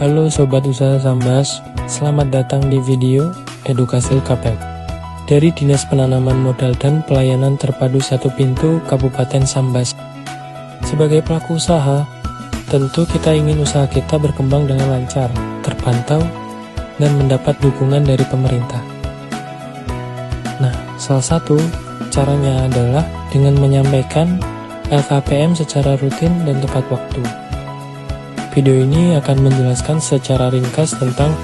Halo Sobat Usaha Sambas, selamat datang di video Edukasi LKPM dari Dinas Penanaman Modal dan Pelayanan Terpadu Satu Pintu Kabupaten Sambas. Sebagai pelaku usaha, tentu kita ingin usaha kita berkembang dengan lancar, terpantau, dan mendapat dukungan dari pemerintah. Nah, salah satu caranya adalah dengan menyampaikan LKPM secara rutin dan tepat waktu. Video ini akan menjelaskan secara ringkas tentang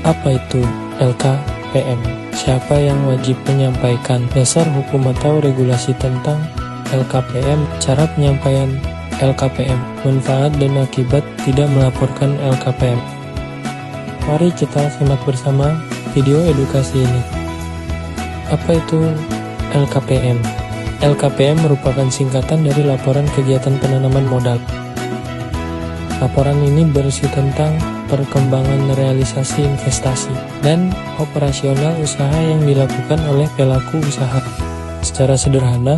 apa itu LKPM, siapa yang wajib menyampaikan, dasar hukum atau regulasi tentang LKPM, cara penyampaian LKPM, manfaat dan akibat tidak melaporkan LKPM. Mari kita simak bersama video edukasi ini. Apa itu LKPM? LKPM merupakan singkatan dari Laporan Kegiatan Penanaman Modal. Laporan ini berisi tentang perkembangan realisasi investasi dan operasional usaha yang dilakukan oleh pelaku usaha. Secara sederhana,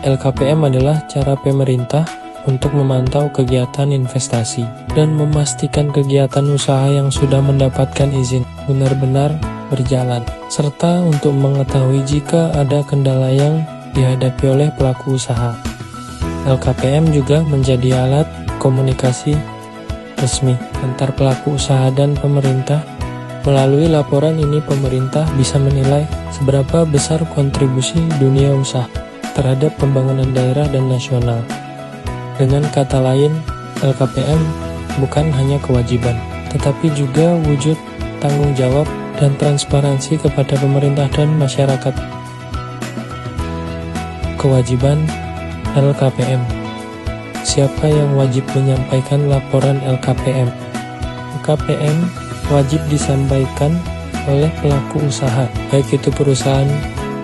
LKPM adalah cara pemerintah untuk memantau kegiatan investasi dan memastikan kegiatan usaha yang sudah mendapatkan izin benar-benar berjalan, serta untuk mengetahui jika ada kendala yang dihadapi oleh pelaku usaha. LKPM juga menjadi alat komunikasi resmi antar pelaku usaha dan pemerintah. Melalui laporan ini, pemerintah bisa menilai seberapa besar kontribusi dunia usaha terhadap pembangunan daerah dan nasional. Dengan kata lain, LKPM bukan hanya kewajiban, tetapi juga wujud tanggung jawab dan transparansi kepada pemerintah dan masyarakat. Kewajiban LKPM. Siapa yang wajib menyampaikan laporan LKPM? LKPM wajib disampaikan oleh pelaku usaha, baik itu perusahaan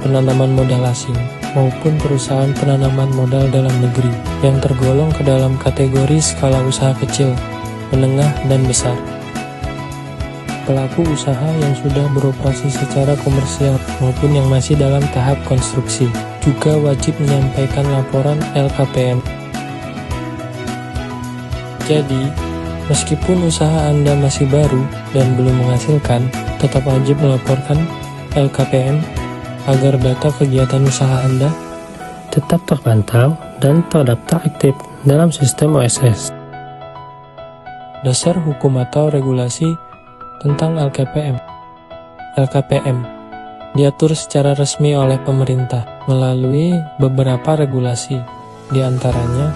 penanaman modal asing maupun perusahaan penanaman modal dalam negeri yang tergolong ke dalam kategori skala usaha kecil, menengah, dan besar. Pelaku usaha yang sudah beroperasi secara komersial maupun yang masih dalam tahap konstruksi juga wajib menyampaikan laporan LKPM. Jadi, meskipun usaha Anda masih baru dan belum menghasilkan, tetap wajib melaporkan LKPM agar data kegiatan usaha Anda tetap terpantau dan terdaftar aktif dalam sistem OSS. Dasar hukum atau regulasi tentang LKPM. LKPM diatur secara resmi oleh pemerintah melalui beberapa regulasi, di antaranya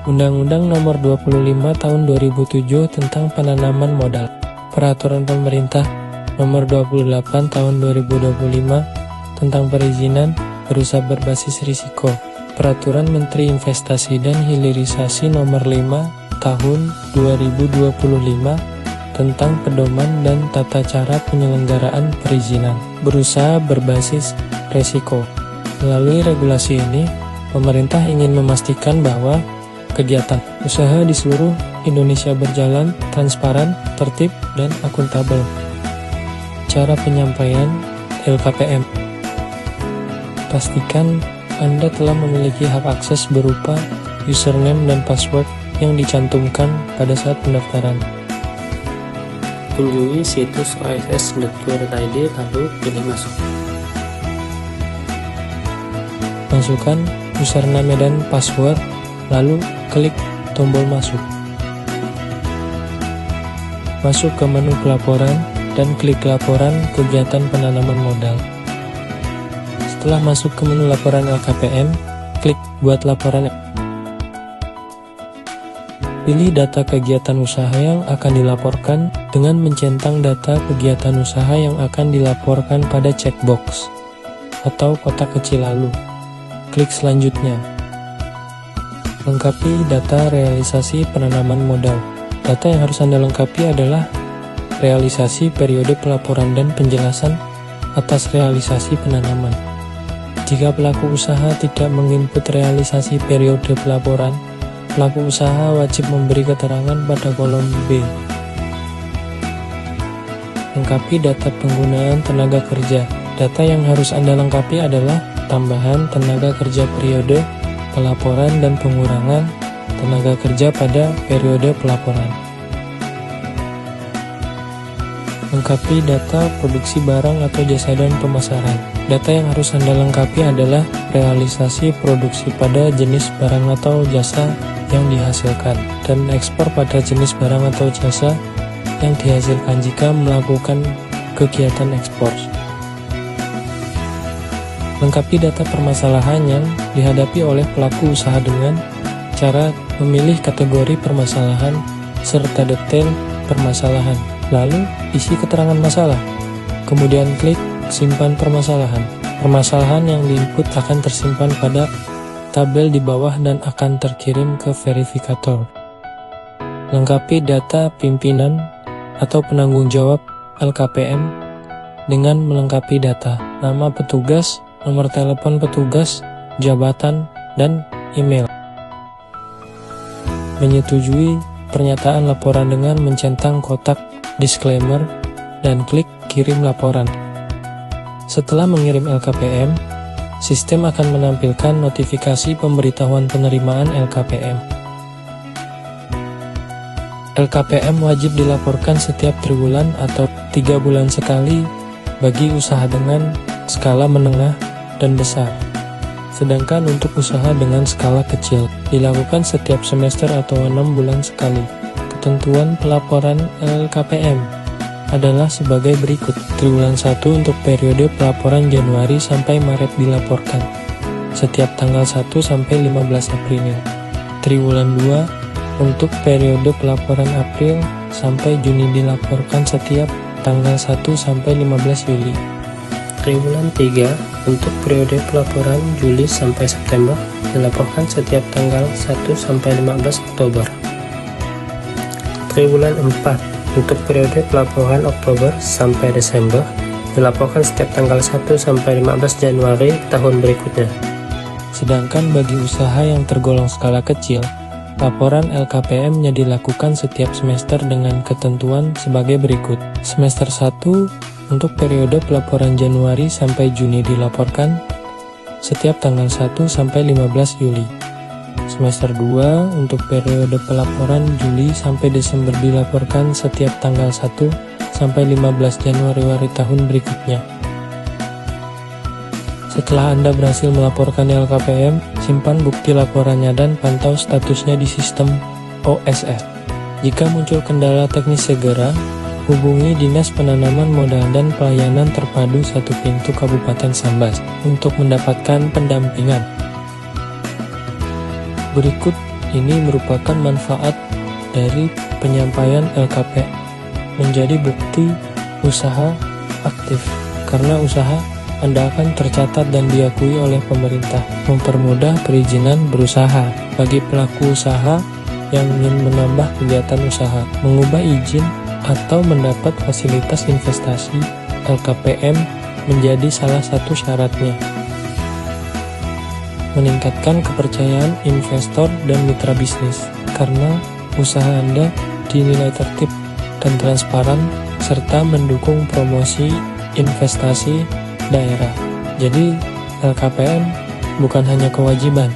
Undang-Undang Nomor 25 Tahun 2007 tentang Penanaman Modal, Peraturan Pemerintah Nomor 28 Tahun 2025 tentang Perizinan Berusaha Berbasis Risiko, Peraturan Menteri Investasi dan Hilirisasi Nomor 5 Tahun 2025 tentang Pedoman dan Tata Cara Penyelenggaraan Perizinan Berusaha Berbasis Risiko. Melalui regulasi ini, pemerintah ingin memastikan bahwa kegiatan usaha di seluruh Indonesia berjalan transparan, tertib, dan akuntabel. Cara penyampaian LKPM. Pastikan Anda telah memiliki hak akses berupa username dan password yang dicantumkan pada saat pendaftaran. Kunjungi situs oss.go.id lalu pilih masuk. Masukkan username dan password, lalu klik tombol masuk. Masuk ke menu pelaporan dan klik laporan kegiatan penanaman modal. Setelah masuk ke menu laporan LKPM, klik buat laporan. Pilih data kegiatan usaha yang akan dilaporkan dengan mencentang data kegiatan usaha yang akan dilaporkan pada checkbox atau kotak kecil, lalu klik selanjutnya. Lengkapi data realisasi penanaman modal. Data yang harus Anda lengkapi adalah realisasi periode pelaporan dan penjelasan atas realisasi penanaman. Jika pelaku usaha tidak menginput realisasi periode pelaporan, pelaku usaha wajib memberi keterangan pada kolom B. Lengkapi data penggunaan tenaga kerja. Data yang harus Anda lengkapi adalah tambahan tenaga kerja periode pelaporan dan pengurangan tenaga kerja pada periode pelaporan. Lengkapi data produksi barang atau jasa dan pemasaran. Data yang harus Anda lengkapi adalah realisasi produksi pada jenis barang atau jasa yang dihasilkan, dan ekspor pada jenis barang atau jasa yang dihasilkan jika melakukan kegiatan ekspor. Lengkapi data permasalahan yang dihadapi oleh pelaku usaha dengan cara memilih kategori permasalahan serta detail permasalahan. Lalu, isi keterangan masalah. Kemudian klik simpan permasalahan. Permasalahan yang diinput akan tersimpan pada tabel di bawah dan akan terkirim ke verifikator. Lengkapi data pimpinan atau penanggung jawab LKPM dengan melengkapi data nama petugas, nomor telepon petugas, jabatan, dan email. Menyetujui pernyataan laporan dengan mencentang kotak disclaimer dan klik kirim laporan. Setelah mengirim LKPM, sistem akan menampilkan notifikasi pemberitahuan penerimaan LKPM. LKPM wajib dilaporkan setiap triwulan atau 3 bulan sekali bagi usaha dengan skala menengah dan besar. Sedangkan untuk usaha dengan skala kecil, dilakukan setiap semester atau 6 bulan sekali. Ketentuan pelaporan LKPM adalah sebagai berikut. Triwulan 1 untuk periode pelaporan Januari sampai Maret dilaporkan setiap tanggal 1 sampai 15 April. Triwulan 2 untuk periode pelaporan April sampai Juni dilaporkan setiap tanggal 1 sampai 15 Juli. Triwulan 3 untuk periode pelaporan Juli sampai September dilaporkan setiap tanggal 1 sampai 15 Oktober. Triwulan 4 untuk periode pelaporan Oktober sampai Desember dilaporkan setiap tanggal 1 sampai 15 Januari tahun berikutnya. Sedangkan bagi usaha yang tergolong skala kecil, laporan LKPM-nya dilakukan setiap semester dengan ketentuan sebagai berikut. Semester 1 untuk periode pelaporan Januari sampai Juni dilaporkan setiap tanggal 1 sampai 15 Juli. Semester 2 untuk periode pelaporan Juli sampai Desember dilaporkan setiap tanggal 1 sampai 15 Januari tahun berikutnya. Setelah Anda berhasil melaporkan LKPM, simpan bukti laporannya dan pantau statusnya di sistem OSS. Jika muncul kendala teknis segera, hubungi Dinas Penanaman Modal dan Pelayanan Terpadu 1 Pintu Kabupaten Sambas untuk mendapatkan pendampingan. Berikut ini merupakan manfaat dari penyampaian LKPM menjadi bukti usaha aktif, karena usaha Anda akan tercatat dan diakui oleh pemerintah. Mempermudah perizinan berusaha bagi pelaku usaha yang ingin menambah kegiatan usaha, mengubah izin atau mendapat fasilitas investasi. LKPM menjadi salah satu syaratnya. Meningkatkan kepercayaan investor dan mitra bisnis, karena usaha Anda dinilai tertib dan transparan serta mendukung promosi investasi daerah. Jadi LKPM bukan hanya kewajiban,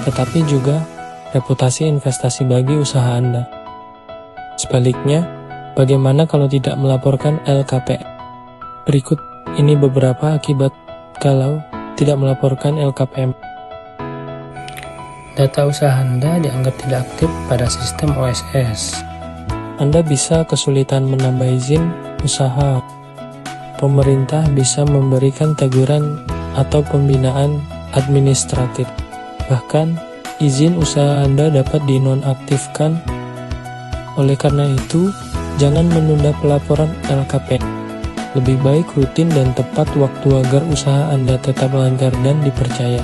tetapi juga reputasi investasi bagi usaha Anda. Sebaliknya, bagaimana kalau tidak melaporkan LKPM? Berikut ini beberapa akibat kalau tidak melaporkan LKPM. Data usaha Anda dianggap tidak aktif pada sistem OSS. Anda bisa kesulitan menambah izin usaha. Pemerintah bisa memberikan teguran atau pembinaan administratif. Bahkan, izin usaha Anda dapat dinonaktifkan. Oleh karena itu, jangan menunda pelaporan LKPM. Lebih baik rutin dan tepat waktu agar usaha Anda tetap lancar dan dipercaya.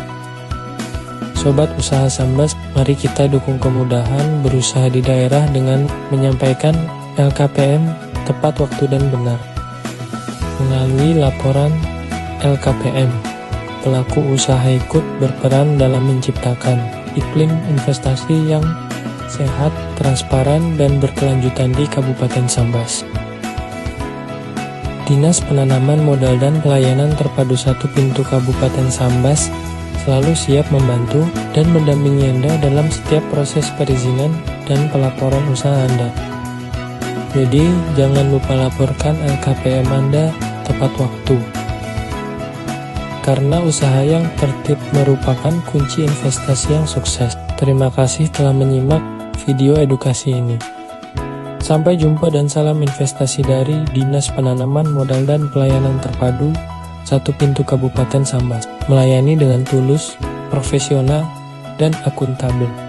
Sobat usaha Sambas, mari kita dukung kemudahan berusaha di daerah dengan menyampaikan LKPM tepat waktu dan benar. Melalui laporan LKPM, pelaku usaha ikut berperan dalam menciptakan iklim investasi yang sehat, transparan, dan berkelanjutan di Kabupaten Sambas. Dinas Penanaman Modal dan Pelayanan Terpadu 1 Pintu Kabupaten Sambas selalu siap membantu dan mendampingi Anda dalam setiap proses perizinan dan pelaporan usaha Anda. Jadi, jangan lupa laporkan LKPM Anda tepat waktu. Karena usaha yang tertib merupakan kunci investasi yang sukses. Terima kasih telah menyimak video edukasi ini. Sampai jumpa dan salam investasi dari Dinas Penanaman Modal dan Pelayanan Terpadu 1 Pintu Kabupaten Sambas. Melayani dengan tulus, profesional, dan akuntabel.